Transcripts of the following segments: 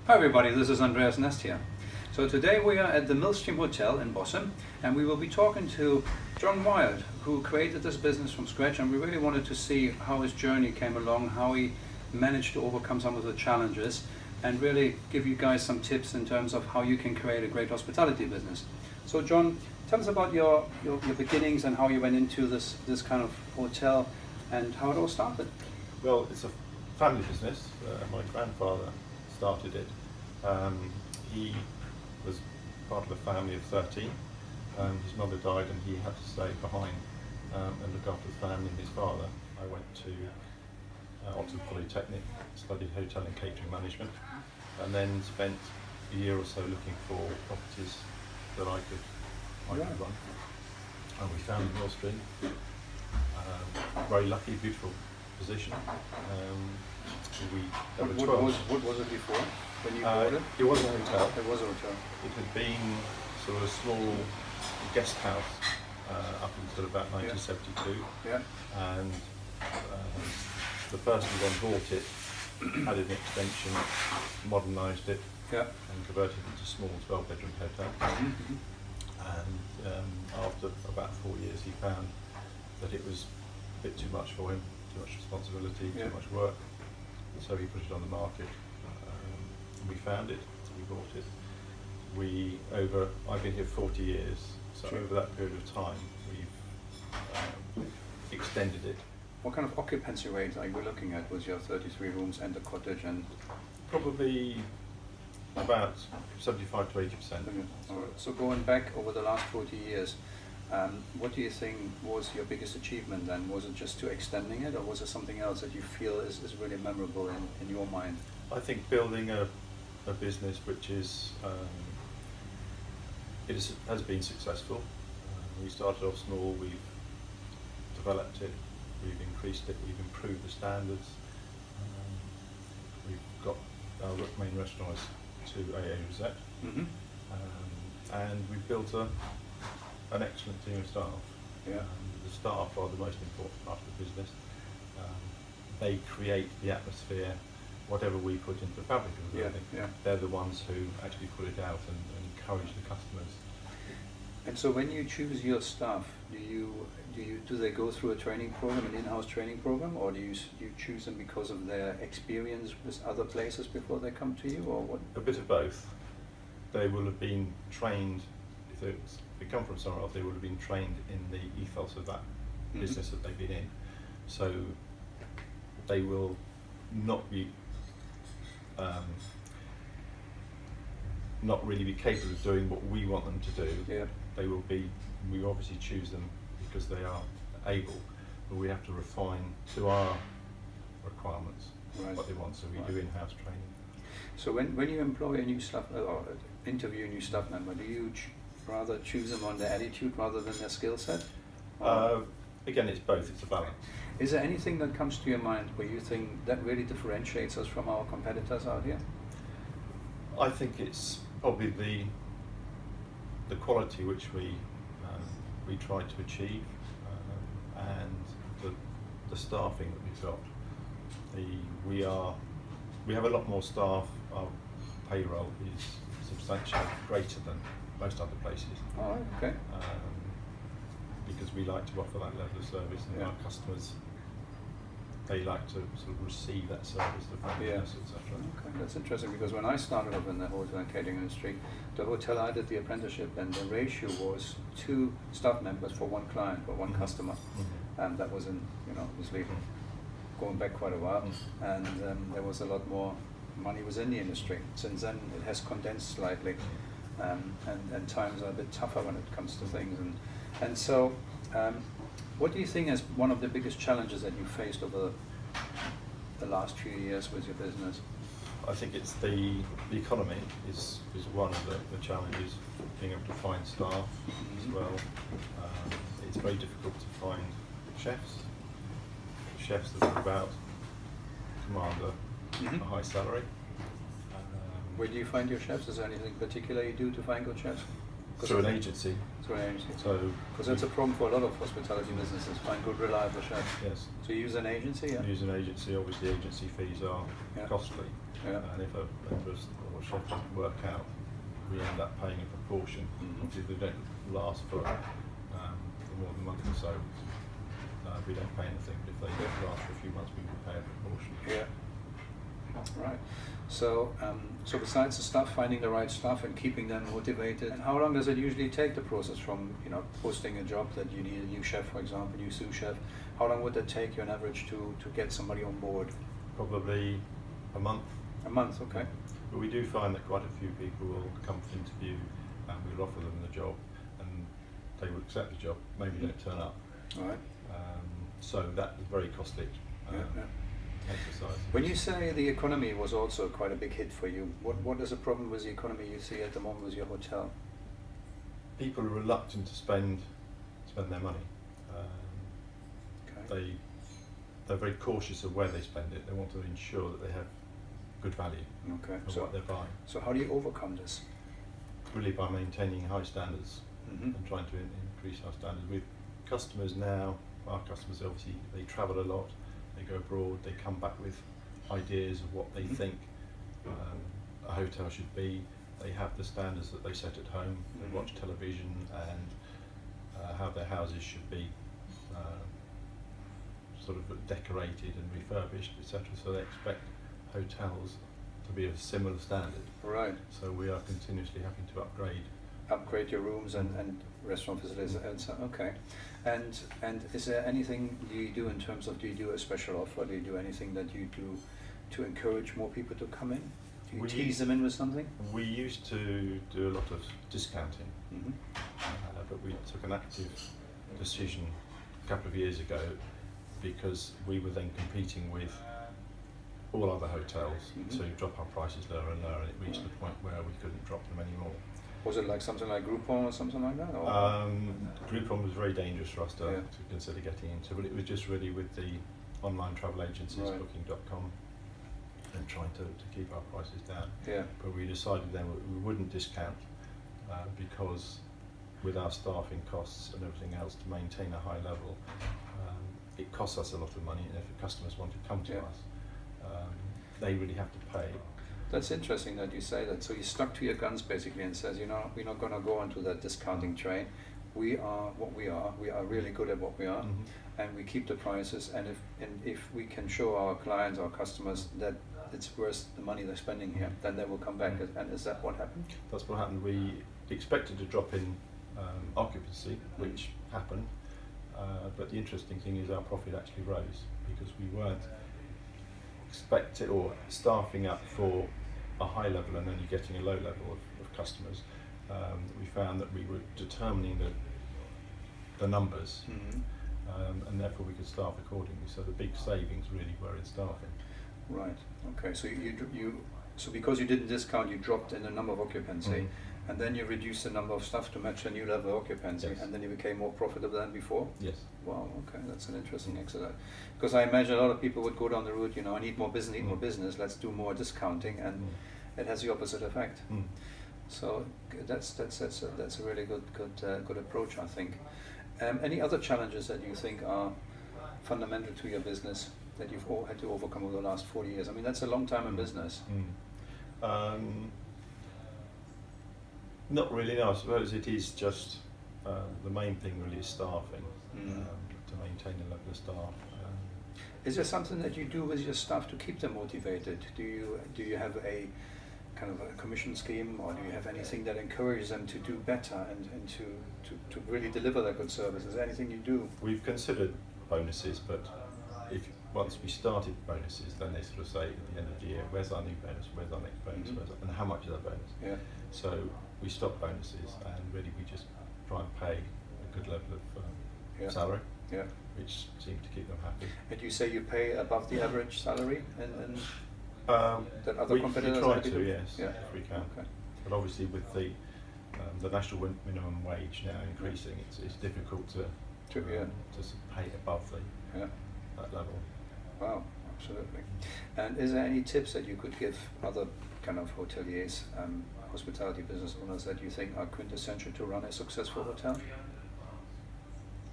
Hi everybody, this is Andreas Nest here. So today we are at the Millstream Hotel in Boston, and we will be talking to John Wild, who created this business from scratch, and we really wanted to see how his journey came along, how he managed to overcome some of the challenges, and really give you guys some tips in terms of how you can create a great hospitality business. So John, tell us about your beginnings and how you went into this kind of hotel and how it all started. Well, it's a family business. My grandfather started it. He was part of a family of 13. His mother died and he had to stay behind and look after the family and his father. I went to Oxford Polytechnic, studied hotel and catering management, and then spent a year or so looking for properties that I could run. And we found Millstream. Very lucky, beautiful position. What was it before when you bought it? It was a hotel. It was a hotel. It had been sort of a small guest house up until about 1972. Yeah. And the person who then bought it had an extension, modernised it, and converted it into a small 12-bedroom hotel. Mm-hmm. And after about 4 years, he found that it was a bit too much for him, too much responsibility, too much work. So he put it on the market. We found it, we bought it. I've been here 40 years, so over that period of time, we've extended it. What kind of occupancy rate are you looking at with your 33 rooms and the cottage? And Probably about 75 to 80%. All right. So going back over the last 40 years, what do you think was your biggest achievement then? Was it just to extending it, or was it something else that you feel is really memorable in your mind? I think building a business which is has been successful. We started off small, we've developed it, we've increased it, we've improved the standards. We've got our main restaurant is to AA Rosette, and we've built an excellent team of staff. The staff are the most important part of the business. They create the atmosphere, whatever we put into the fabric of the building. They're the ones who actually put it out and encourage the customers. And so when you choose your staff, do they go through a training program, an in-house training program, or do you choose them because of their experience with other places before they come to you, or what? A bit of both. They will have been trained, if they come from somewhere else, they would have been trained in the ethos of that business that they've been in. So they will not be not really be capable of doing what we want them to do. They will be. We obviously choose them because they are able, but we have to refine to our requirements what they want. So we do in-house training. So when you employ a new staff or interview a new staff member, do you rather choose them on their attitude rather than their skill set? Again, it's both. It's a balance. Is there anything that comes to your mind where you think that really differentiates us from our competitors out here? I think it's probably the quality which we try to achieve, and the staffing that we've got. We have a lot more staff. Our payroll is substantially greater than most other places. Oh, okay. Because we like to offer that level of service, and our customers, they like to sort of receive that service, the friendliness, etc. Okay, that's interesting, because when I started up in the hotel and catering industry, the hotel I did the apprenticeship, and the ratio was 2 staff members for 1 client or 1 customer, and that was obviously going back quite a while, and there was a lot more money was in the industry. Since then, it has condensed slightly, and times are a bit tougher when it comes to things, and so. What do you think is one of the biggest challenges that you faced over the last few years with your business? I think it's the economy is one of the challenges, being able to find staff as well. It's very difficult to find chefs that are about command a high salary. Where do you find your chefs? Is there anything particular you do to find good chefs? through an agency. Through an agency. So because that's a problem for a lot of hospitality businesses, find good, reliable chefs. yes. So you use an agency, yeah? Use an agency. Obviously, agency fees are costly, Yeah. and if a member or chef doesn't work out, we end up paying a proportion. Obviously, they don't last for more than a month or so. We don't pay anything, but if they last for a few months, we will pay a proportion. Yeah. Right. So, so besides the staff, finding the right staff and keeping them motivated, and how long does it usually take, the process from, you know, posting a job that you need a new chef, for example, new sous chef? How long would that take you on average to get somebody on board? Probably a month. A month, okay. But we do find that quite a few people will come for interview, and we'll offer them the job, and they will accept the job. Maybe don't turn up. All right. So that is very costly. Exercise. When you say the economy was also quite a big hit for you, what is the problem with the economy you see at the moment with your hotel? People are reluctant to spend their money. Okay. They're very cautious of where they spend it. They want to ensure that they have good value Okay. of what they're buying. So how do you overcome this? Really by maintaining high standards and trying to increase our standards. With customers now, our customers obviously, they travel a lot. They go abroad, they come back with ideas of what they think a hotel should be. They have the standards that they set at home. They watch television and how their houses should be sort of decorated and refurbished, etc. So they expect hotels to be of a similar standard. Right. So we are continuously having to Upgrade your rooms and restaurant facilities and so, okay. And is there anything you do in terms of, do you do a special offer? Do you do anything that you do to encourage more people to come in? Do you tease them in with something? We used to do a lot of discounting, but we took an active decision a couple of years ago because we were then competing with all other hotels to drop our prices lower and lower, and it reached the point where we couldn't drop them anymore. Was it like something like Groupon or something like that? Or? Groupon was very dangerous for us to consider getting into, but it was just really with the online travel agencies, Booking.com, and trying to keep our prices down. Yeah. But we decided then we wouldn't discount because with our staffing costs and everything else to maintain a high level, it costs us a lot of money, and if the customers want to come to us, they really have to pay. That's interesting that you say that. So you stuck to your guns basically and says, you know, we're not going to go onto that discounting train. We are what we are. We are really good at what we are, and we keep the prices. And if we can show our clients, our customers, that it's worth the money they're spending here, then they will come back. And is that what happened? That's what happened. We expected to drop in occupancy, which happened. But the interesting thing is our profit actually rose because we weren't expecting or staffing up for a high level and only getting a low level of customers. We found that we were determining the numbers, and therefore we could staff accordingly. So the big savings really were in staffing. Right. Okay. So so because you didn't discount, you dropped in the number of occupancy, and then you reduced the number of staff to match a new level of occupancy, and then you became more profitable than before? Yes. Wow, okay, that's an interesting exercise. Because I imagine a lot of people would go down the route, you know, I need more business, let's do more discounting, and it has the opposite effect. So that's a really good approach, I think. Any other challenges that you think are fundamental to your business that you've all had to overcome over the last 40 years? I mean, that's a long time in business. Not really, no. I suppose it is just the main thing really is staffing, to maintain the level of staff. Is there something that you do with your staff to keep them motivated? Do you have a kind of a commission scheme, or do you have anything that encourages them to do better and to really deliver that good service? Is there anything you do? We've considered bonuses, but once we started bonuses, then they sort of say at the end of the year, where's our new bonus, where's our next bonus, and how much is our bonus? Yeah. So we stopped bonuses, and really we just try and pay a good level of salary, which seemed to keep them happy. And you say you pay above the average salary, and that other we competitors try to, yes, if we can. Okay. But obviously with the national minimum wage now increasing, it's difficult to pay above that level. Wow. absolutely. And is there any tips that you could give other kind of hoteliers, hospitality business owners that you think are quintessential to run a successful hotel?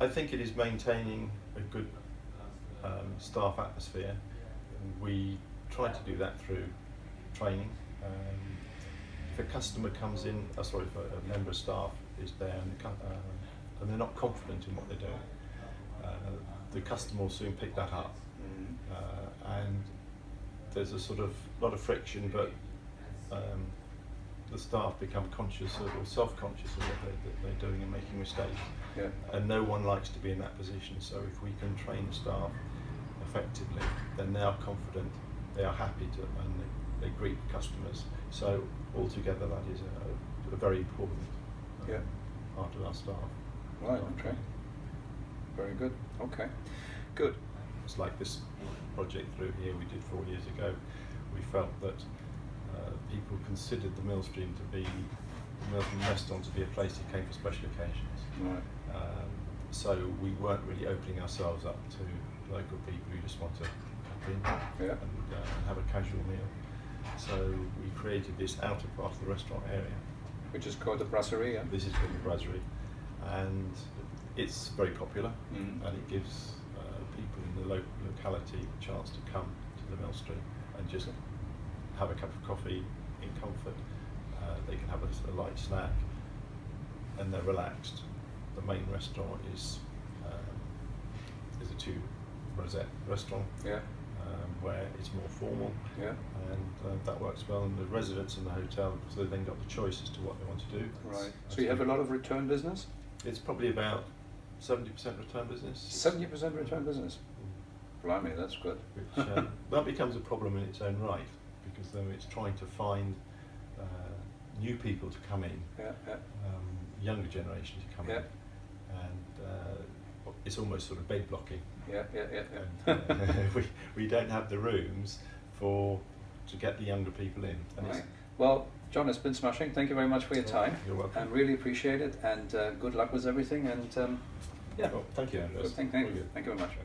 I think it is maintaining a good staff atmosphere. We try to do that through training. If a customer comes in, if a member of staff is there and they're not confident in what they're doing, the customer will soon pick that up. And there's a sort of lot of friction, but the staff become conscious of, or self-conscious of what they're doing and making mistakes. Yeah. And no one likes to be in that position. So if we can train staff effectively, then they are confident, they are happy to, and they greet customers. So altogether, that is a very important part of our staff. Right. Okay. Very good. Okay. Good. It's like this project through here we did 4 years ago. We felt that people considered the Millstream restaurant to be a place that came for special occasions. Right. So we weren't really opening ourselves up to local people who just want to pop in and have a casual meal. So we created this outer part of the restaurant area, Which is called the brasserie. Yeah? This is called the brasserie, and it's very popular, and it gives people in the locality a chance to come to the Millstream and just have a cup of coffee in comfort. They can have a light snack, and they're relaxed. The main restaurant is a two rosette restaurant, where it's more formal, and that works well. And the residents in the hotel, so they then got the choice as to what they want to do. Right. So you have a lot of return business? It's probably about 70% return business. 70% return business? Blimey, that's good. Which, that becomes a problem in its own right, because then it's trying to find new people to come in, younger generation to come in, and it's almost sort of bed blocking. And, we don't have the rooms to get the younger people in. And right. Well, John, it's been smashing. Thank you very much for your time. You're welcome. And really appreciate it. And good luck with everything. And well, thank you, Andreas. Thank you very much. Okay.